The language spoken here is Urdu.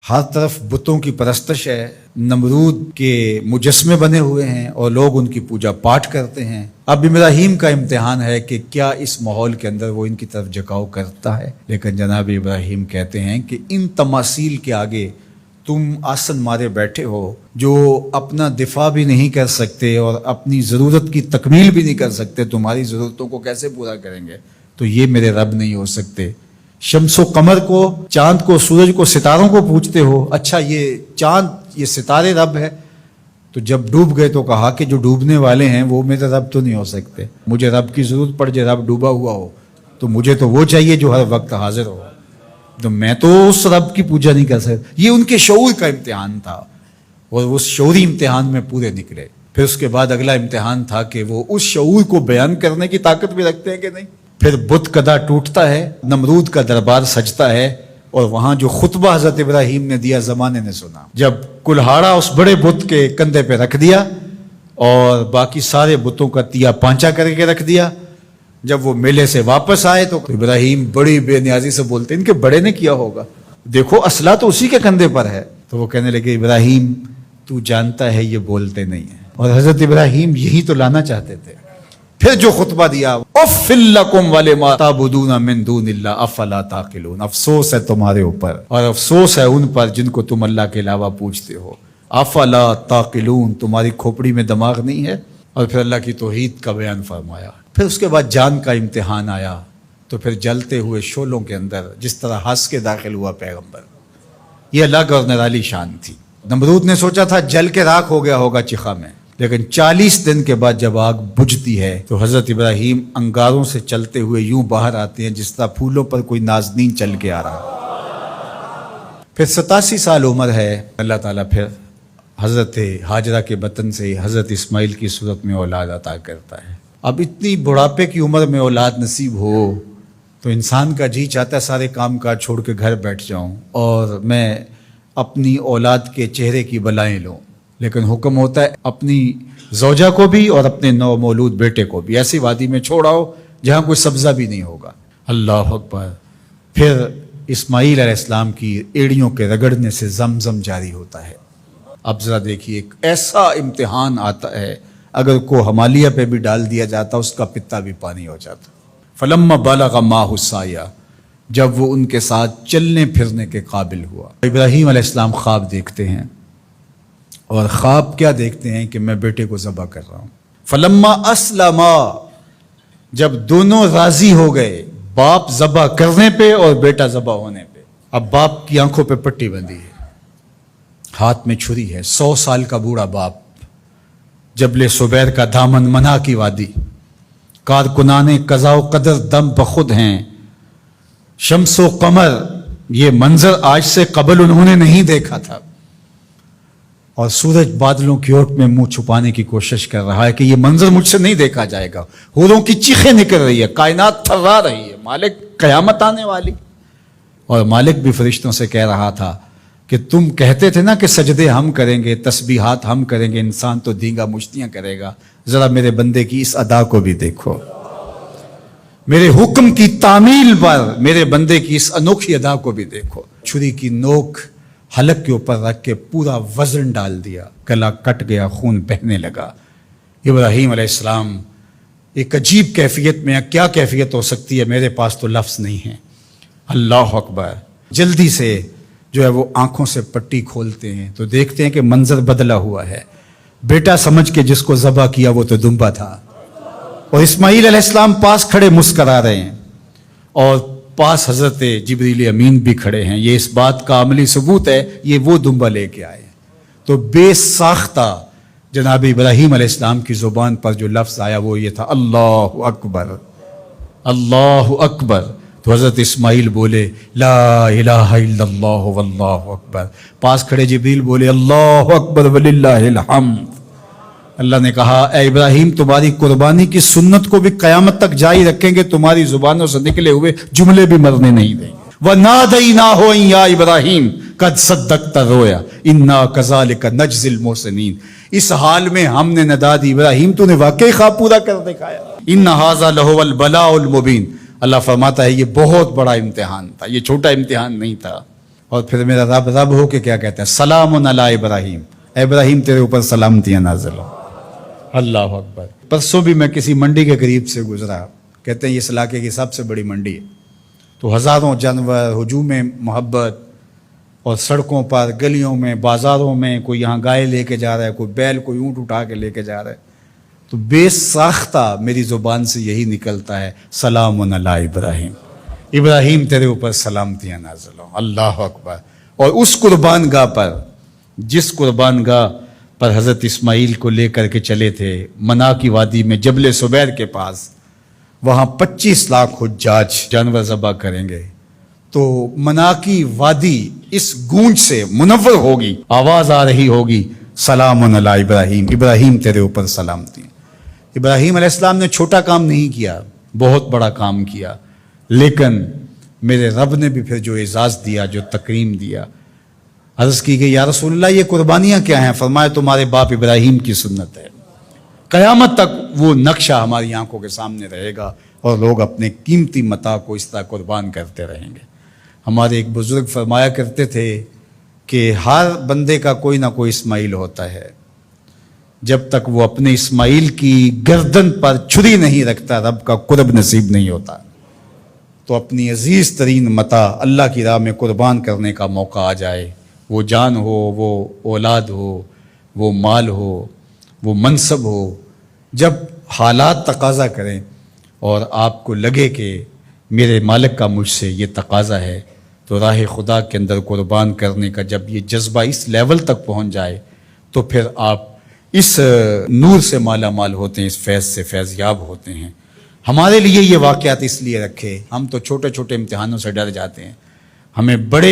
ہر طرف بتوں کی پرستش ہے، نمرود کے مجسمے بنے ہوئے ہیں اور لوگ ان کی پوجا پاٹ کرتے ہیں۔ اب ابراہیم کا امتحان ہے کہ کیا اس ماحول کے اندر وہ ان کی طرف جھکاؤ کرتا ہے، لیکن جناب ابراہیم کہتے ہیں کہ ان تماثیل کے آگے تم آسن مارے بیٹھے ہو، جو اپنا دفاع بھی نہیں کر سکتے اور اپنی ضرورت کی تکمیل بھی نہیں کر سکتے، تمہاری ضرورتوں کو کیسے پورا کریں گے؟ تو یہ میرے رب نہیں ہو سکتے۔ شمس و قمر کو، چاند کو، سورج کو، ستاروں کو پوجتے ہو، اچھا یہ چاند، یہ ستارے رب ہے؟ تو جب ڈوب گئے تو کہا کہ جو ڈوبنے والے ہیں وہ میرے رب تو نہیں ہو سکتے، مجھے رب کی ضرورت پڑ جائے، رب ڈوبا ہوا ہو تو مجھے تو وہ چاہیے جو ہر وقت حاضر ہو، تو میں تو اس رب کی پوجا نہیں کر سکتا۔ یہ ان کے شعور کا امتحان تھا اور اس شعوری امتحان میں پورے نکلے۔ پھر اس کے بعد اگلا امتحان تھا کہ وہ اس شعور کو بیان کرنے کی طاقت بھی رکھتے ہیں کہ نہیں۔ پھر بت کدا ٹوٹتا ہے، نمرود کا دربار سجتا ہے، اور وہاں جو خطبہ حضرت ابراہیم نے دیا زمانے نے سنا، جب کلہاڑا اس بڑے بت کے کندھے پہ رکھ دیا اور باقی سارے بتوں کا تیا پانچا کر کے رکھ دیا، جب وہ میلے سے واپس آئے تو ابراہیم بڑی بے نیازی سے بولتے، ان کے بڑے نے کیا ہوگا، دیکھو اسلحہ تو اسی کے کندھے پر ہے۔ تو وہ کہنے لگے ابراہیم تو جانتا ہے یہ بولتے نہیں ہیں، اور حضرت ابراہیم یہی تو لانا چاہتے تھے۔ پھر جو خطبہ دیا، اُفٍّ لَکُمْ وَلِمَا تَعْبُدُونَ مِن دُونِ اللَّهِ أَفَلَا تَعْقِلُونَ، افسوس ہے تمہارے اوپر اور افسوس ہے ان پر جن کو تم اللہ کے علاوہ پوجتے ہو۔ افلا تعقلون، تمہاری کھوپڑی میں دماغ نہیں ہے۔ اور پھر اللہ کی توحید کا بیان فرمایا۔ پھر اس کے بعد جان کا امتحان آیا، تو پھر جلتے ہوئے شعلوں کے اندر جس طرح ہنس کے داخل ہوا پیغمبر، یہ الگ اور نرالی شان تھی۔ نمرود نے سوچا تھا جل کے راکھ ہو گیا ہوگا چخا میں، لیکن 40 دن کے بعد جب آگ بجھتی ہے تو حضرت ابراہیم انگاروں سے چلتے ہوئے یوں باہر آتے ہیں جس طرح پھولوں پر کوئی نازنین چل کے آ رہا۔ پھر 87 سال عمر ہے، اللہ تعالیٰ پھر حضرت ہاجرہ کے بطن سے حضرت اسماعیل کی صورت میں اولاد عطا کرتا ہے۔ اب اتنی بڑھاپے کی عمر میں اولاد نصیب ہو تو انسان کا جی چاہتا ہے سارے کام کاج چھوڑ کے گھر بیٹھ جاؤں اور میں اپنی اولاد کے چہرے کی بلائیں لوں، لیکن حکم ہوتا ہے اپنی زوجہ کو بھی اور اپنے نو مولود بیٹے کو بھی ایسی وادی میں چھوڑاؤ جہاں کوئی سبزہ بھی نہیں ہوگا۔ اللہ اکبر۔ پھر اسماعیل علیہ السلام کی ایڑیوں کے رگڑنے سے زمزم جاری ہوتا ہے۔ اب ذرا دیکھیے، ایک ایسا امتحان آتا ہے اگر کو ہمالیہ پہ بھی ڈال دیا جاتا اس کا پتا بھی پانی ہو جاتا۔ فلما بلغ معہ السعی، جب وہ ان کے ساتھ چلنے پھرنے کے قابل ہوا۔ ابراہیم علیہ السلام خواب دیکھتے ہیں، اور خواب کیا دیکھتے ہیں کہ میں بیٹے کو ذبح کر رہا ہوں۔ فلما اسلما، جب دونوں راضی ہو گئے، باپ ذبح کرنے پہ اور بیٹا ذبح ہونے پہ۔ اب باپ کی آنکھوں پہ پٹی بندھی ہے، ہاتھ میں چھری ہے، 100 سال کا بوڑھا باپ، جبل صبیر کا دامن منا کی وادی، کارکنان قضاء و قدر دم بخود ہیں، شمس و قمر، یہ منظر آج سے قبل انہوں نے نہیں دیکھا تھا، اور سورج بادلوں کی اوٹ میں منہ چھپانے کی کوشش کر رہا ہے کہ یہ منظر مجھ سے نہیں دیکھا جائے گا۔ حوروں کی چیخیں نکل رہی ہے، کائنات تھرا رہی ہے، مالک قیامت آنے والی۔ اور مالک بھی فرشتوں سے کہہ رہا تھا کہ تم کہتے تھے نا کہ سجدے ہم کریں گے، تسبیحات ہم کریں گے، انسان تو دینگا مشتیاں کرے گا، ذرا میرے بندے کی اس ادا کو بھی دیکھو، میرے حکم کی تعمیل پر میرے بندے کی اس انوکھی ادا کو بھی دیکھو۔ چھری کی نوک حلق کے اوپر رکھ کے پورا وزن ڈال دیا، گلا کٹ گیا، خون بہنے لگا۔ ابراہیم علیہ السلام ایک عجیب کیفیت میں، کیا کیفیت ہو سکتی ہے، میرے پاس تو لفظ نہیں ہے۔ اللہ اکبر۔ جلدی سے جو ہے وہ آنکھوں سے پٹی کھولتے ہیں تو دیکھتے ہیں کہ منظر بدلا ہوا ہے۔ بیٹا سمجھ کے جس کو ذبح کیا وہ تو دمبا تھا، اور اسماعیل علیہ السلام پاس کھڑے مسکرا رہے ہیں، اور پاس حضرت جبریل امین بھی کھڑے ہیں۔ یہ اس بات کا عملی ثبوت ہے یہ وہ دمبا لے کے آئے۔ تو بے ساختہ جناب ابراہیم علیہ السلام کی زبان پر جو لفظ آیا وہ یہ تھا، اللہ اکبر، اللہ اکبر۔ تو حضرت اسماعیل بولے لا الہ الا اللہ واللہ اکبر۔ پاس کھڑے جبریل بولے اللہ اکبر وللہ الحمد۔ اللہ نے کہا اے ابراہیم تمہاری قربانی کی سنت کو بھی قیامت تک جاری رکھیں گے، تمہاری زبانوں سے نکلے ہوئے جملے بھی مرنے نہیں دیں گے۔ وَنَادَيْنَاهُ أَن يَا إِبْرَاهِيمُ قَدْ صَدَّقْتَ الرُّؤْيَا إِنَّا كَذَلِكَ نَجْزِي الْمُحْسِنِينَ۔ اس حال میں ہم نے ندا دی ابراہیم تو نے واقعی خواب پورا کر دکھایا۔ إِنَّ هَذَا لَهُوَ الْبَلَاءُ الْمُبِينُ۔ اللہ فرماتا ہے یہ بہت بڑا امتحان تھا، یہ چھوٹا امتحان نہیں تھا۔ اور پھر میرا رب رب ہو کے کیا کہتا ہے؟ سلام علی ابراہیم، اے ابراہیم تیرے اوپر سلامتیاں نازل ہو۔ اللہ اکبر۔ پرسوں بھی میں کسی منڈی کے قریب سے گزرا، کہتے ہیں اس علاقے کی سب سے بڑی منڈی ہے، تو ہزاروں جانور، ہجوم محبت، اور سڑکوں پر، گلیوں میں، بازاروں میں، کوئی یہاں گائے لے کے جا رہا ہے، کوئی بیل، کوئی اونٹ اٹھا کے لے کے جا رہا ہے، تو بے ساختہ میری زبان سے یہی نکلتا ہے، سلام علی ابراہیم، ابراہیم تیرے اوپر سلامتیاں نازل ہوں۔ اللہ اکبر۔ اور اس قربان گاہ پر، جس قربان گاہ پر حضرت اسماعیل کو لے کر کے چلے تھے، منا کی وادی میں جبل سبیر کے پاس، وہاں 25 لاکھ حجاج جانور ذبح کریں گے، تو منا کی وادی اس گونج سے منور ہوگی، آواز آ رہی ہوگی، سلام علی ابراہیم، ابراہیم تیرے اوپر سلامتی۔ ابراہیم علیہ السلام نے چھوٹا کام نہیں کیا، بہت بڑا کام کیا، لیکن میرے رب نے بھی پھر جو اعزاز دیا، جو تکریم دیا، عرض کی گئی یا رسول اللہ یہ قربانیاں کیا ہیں؟ فرمایا تمہارے باپ ابراہیم کی سنت ہے، قیامت تک وہ نقشہ ہماری آنکھوں کے سامنے رہے گا، اور لوگ اپنے قیمتی متاع کو اس طرح قربان کرتے رہیں گے۔ ہمارے ایک بزرگ فرمایا کرتے تھے کہ ہر بندے کا کوئی نہ کوئی اسماعیل ہوتا ہے، جب تک وہ اپنے اسماعیل کی گردن پر چھری نہیں رکھتا رب کا قرب نصیب نہیں ہوتا۔ تو اپنی عزیز ترین متاع اللہ کی راہ میں قربان کرنے کا موقع آ جائے، وہ جان ہو، وہ اولاد ہو، وہ مال ہو، وہ منصب ہو، جب حالات تقاضا کریں اور آپ کو لگے کہ میرے مالک کا مجھ سے یہ تقاضا ہے، تو راہ خدا کے اندر قربان کرنے کا جب یہ جذبہ اس لیول تک پہنچ جائے، تو پھر آپ اس نور سے مالا مال ہوتے ہیں، اس فیض سے فیض یاب ہوتے ہیں۔ ہمارے لیے یہ واقعات اس لیے رکھے، ہم تو چھوٹے چھوٹے امتحانوں سے ڈر جاتے ہیں، ہمیں بڑے